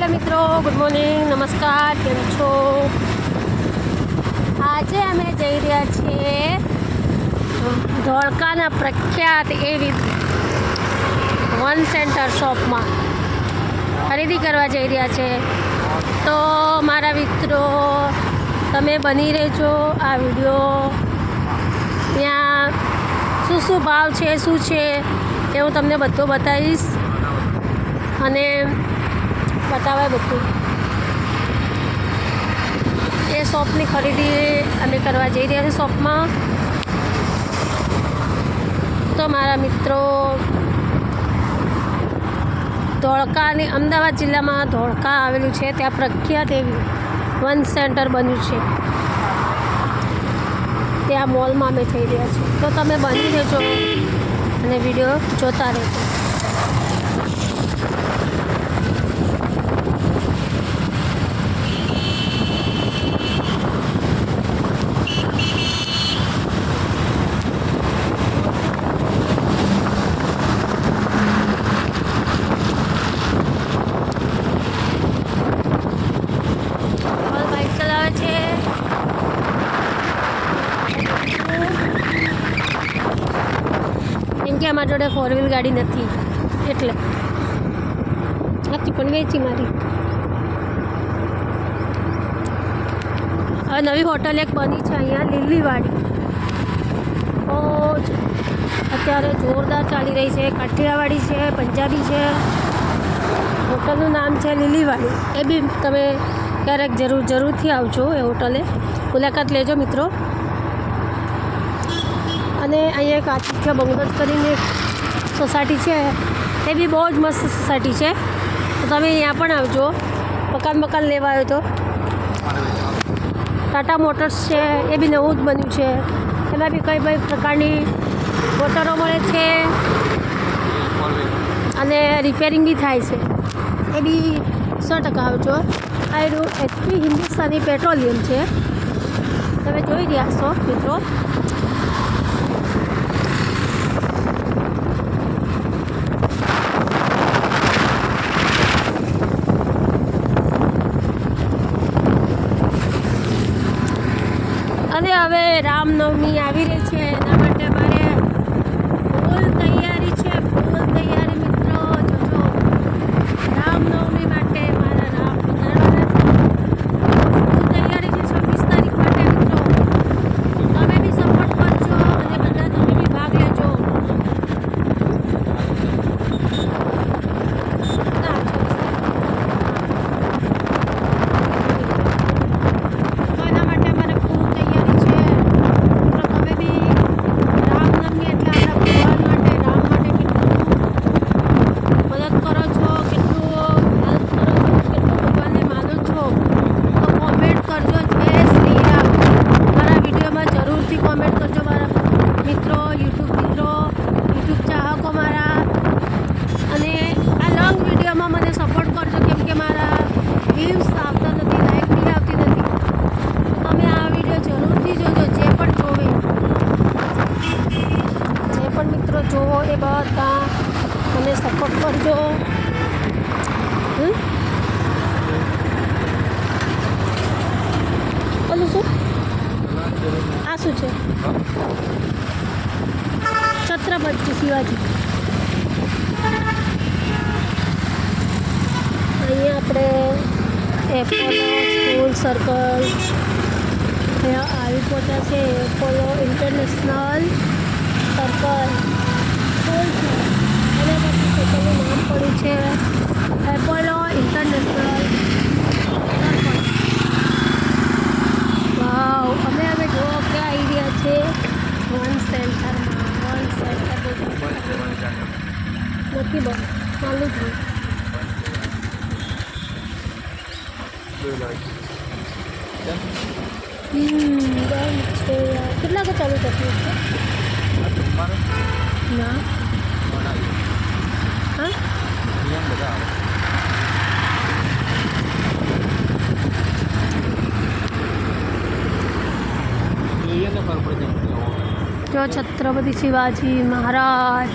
Hello મિત્રો, good morning, નમસ્કાર, કેમ છો? આજે અમે જઈ રહ્યા છીએ ધોળકાના પ્રખ્યાત એવી વન સેન્ટર શોપમાં ખરીદી કરવા જઈ રહ્યા છે. તો મારા મિત્રો, તમે બની રહેજો આ વિડીયો. ત્યાં શું ભાવ છે, શું છે એ હું તમને બધું બતાવીશ અને બતાવાય બધું. એ શોપની ખરીદી અમે કરવા જઈ રહ્યા છીએ શોપમાં. તો મારા મિત્રો, ધોળકાની અમદાવાદ જિલ્લામાં ધોળકા આવેલું છે, ત્યાં પ્રખ્યાત એવી વન સેન્ટર બન્યું છે. ત્યાં મોલમાં અમે જઈ રહ્યા છીએ. તો તમે બની રહેજો અને વિડીયો જોતા રહેજો. કે અમારી જોડે 4 વ્હીલ ગાડી નથી, એટલે પણ વેચી મારી. હવે નવી હોટલ એક બની છે અહીંયા લીલીવાડી. તો અત્યારે જોરદાર ચાલી રહી છે. કાઠિયાવાડી છે, પંજાબી છે. હોટલનું નામ છે લીલીવાડી. એ બી તમે ક્યારેક જરૂરથી આવજો એ હોટલે, મુલાકાત લેજો મિત્રો. અને અહીંયા એક આતિથ્ય બંગલોઝ કરીને એક સોસાયટી છે, એ બી બહુ જ મસ્ત સોસાયટી છે. તો તમે અહીંયા પણ આવજો મકાન લેવા આવ્યો તો. ટાટા મોટર્સ છે, એ બી નવું જ બન્યું છે. એમાં બી કઈ પ્રકારની મોટરો મળે છે અને રિપેરિંગ બી થાય છે. એ બી 100% આવજો. આ એચપી હિન્દુસ્તાની પેટ્રોલિયમ છે, તમે જોઈ રહ્યા છો મિત્રો. અને હવે રામનવમી આવી રહી છે, એના માટે મારે ફૂલ તૈયારી છે. ફૂલ તૈયારી મિત્રો, જોજો. રામનવમી માટે મારા રામ પધારવાના છે. ફૂલ તૈયારી છે 26 તારીખ માટે મિત્રો. તમે બી સપોર્ટ કરજો અને બધા તમે બી ભાગ લેજો. જોવો એ બધા મને સપોર્ટ કરજો. ઓલું શું આ શું છે? છત્રપતિ શિવાજી. અહીંયા આપણે એપોલો સ્કૂલ સર્કલ આવી પહોંચ્યા છે. એપોલો ઇન્ટરનેશનલ સર્કલ સ્કૂલ છે, અને પછી સર્કલનું નામ પડ્યું છે એપોલો ઇન્ટરનેશનલ સર્કલ. વાવ, અમે હવે જો ક્યાં આવી રહ્યા છે વન સેન્ટરમાં. વન સેન્ટર નથી બસ ચાલુ જ હોય. છે. કેટલા કે ચાલુ થતું છે? ના હા જો છત્રપતિ શિવાજી મહારાજ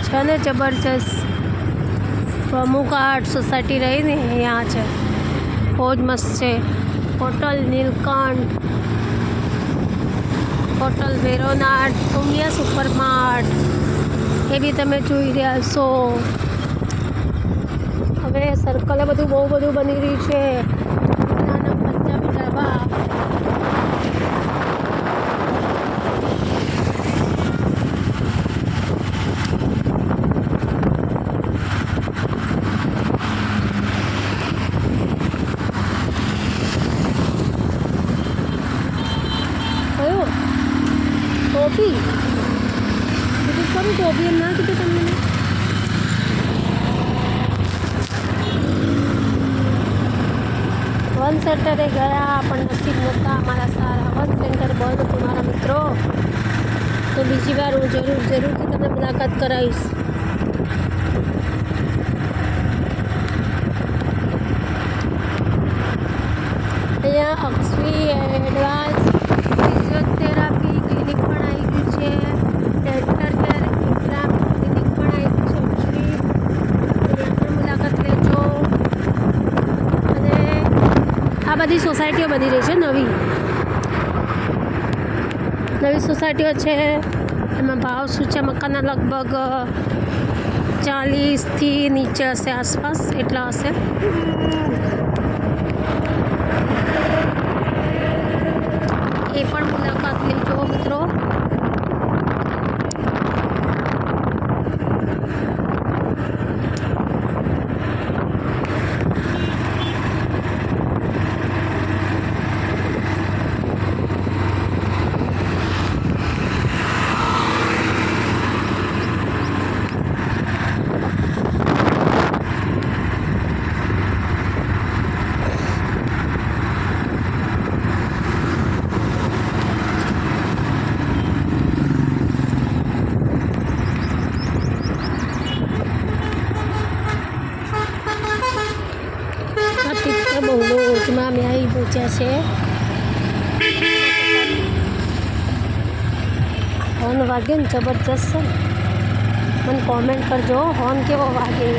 છે ને, જબરજસ્ત અમુઘાટ સોસાયટી રહી ને અહીંયા છે, બહુ જ મસ્ત છે. હોટલ નીલકંઠ, હોટલ વેરોનાટ, ઉમિયા સુપરમાર્ટ એ બી તમે જોઈ રહ્યા છો. હવે સર્કલે બધું બહુ બધું બની રહ્યું છે. નાના પંજાબી ઢાબા, કયો ટોપી કીધું ખરું, ટોપી એમ ના કીધું તમને. વન સેન્ટરે ગયા પણ નસીબ નહોતા અમારા સારા. વન સેન્ટર બંધ હતું મારા મિત્રો. તો બીજી વાર હું જરૂરથી તમને મુલાકાત કરાવીશ. અહીંયા અક્ષવી એડવાન્સ ફિઝિયોથેરાપી ક્લિનિક પણ આવી ગયું છે. ડેન્ટલ કેર ઇમ્પ્લાન્ટ ક્લિનિક પણ આવી ગયું છે અક્ષવી. અહીંયા પણ મુલાકાત લેજો. અને આ બધી સોસાયટીઓ બની રહી છે, નવી સોસાયટીઓ છે. એમાં ભાવ શું છે મકાનના? લગભગ 40થી નીચે હશે, આસપાસ એટલા હશે. એ પણ મુલાકાત લેજો મિત્રો. બહુલોજમાં અમે આવી પહોંચ્યા છે. હોર્ન વાગે ને જબરજસ્ત છે. મને કોમેન્ટ કરજો હોર્ન કેવો વાગે.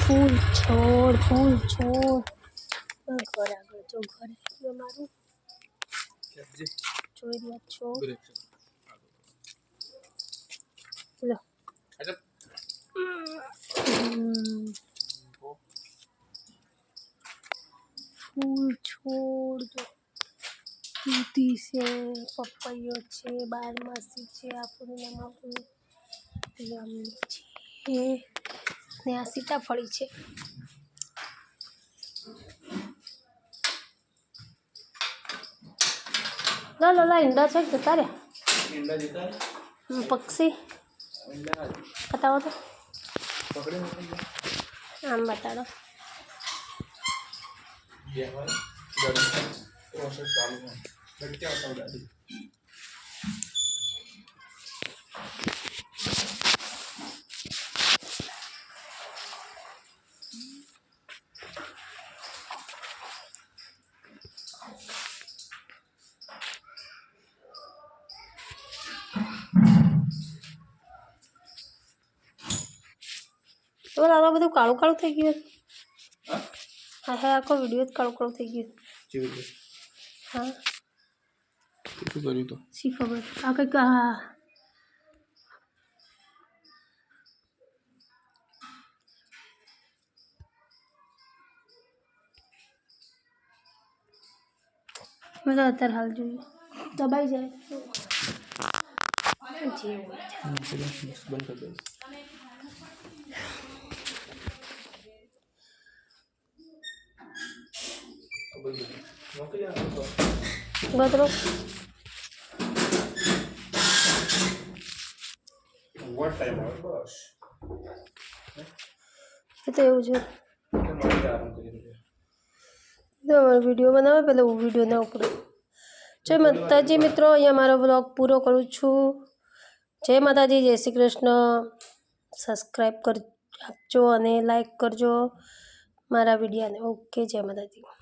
ફૂલ છોડ ઘર આગળ જો ઘર મારું જોઈ રહ્યા છો. લો ફૂલ છોડ જો, દૂધી છે, પપૈયો છે, બારમાસી છે, આપણું છે ને આ સીતાફળી છે. લા ઈંડા છે જતા રહ્યા પક્ષી બતાવો તો, આમ બતાડો. તો દાદા બધું કાળું કાળું થઈ ગયું. હા હા, આખો વિડીયો જ કાળું કાળું થઈ ગયું. હા શું કર્યું તો શી ખબર. આ કંઈક બધા અત્યારે હાલ જોઈએ દબાઈ જાય જે હોય બંધ કરી દો. બદલો What time આવે બસ એ તો એવું છે તમારે આરામ કરી દે. તમારો વિડીયો બનાવે પહેલાં હું વિડીયો ના ઉપડું જય માતાજી મિત્રો અહીંયા મારો વ્લોગ પૂરો કરું છું જય માતાજી જય શ્રી કૃષ્ણ સબસ્ક્રાઈબ આપજો અને લાઈક કરજો મારા વિડીયોને ઓકે જય માતાજી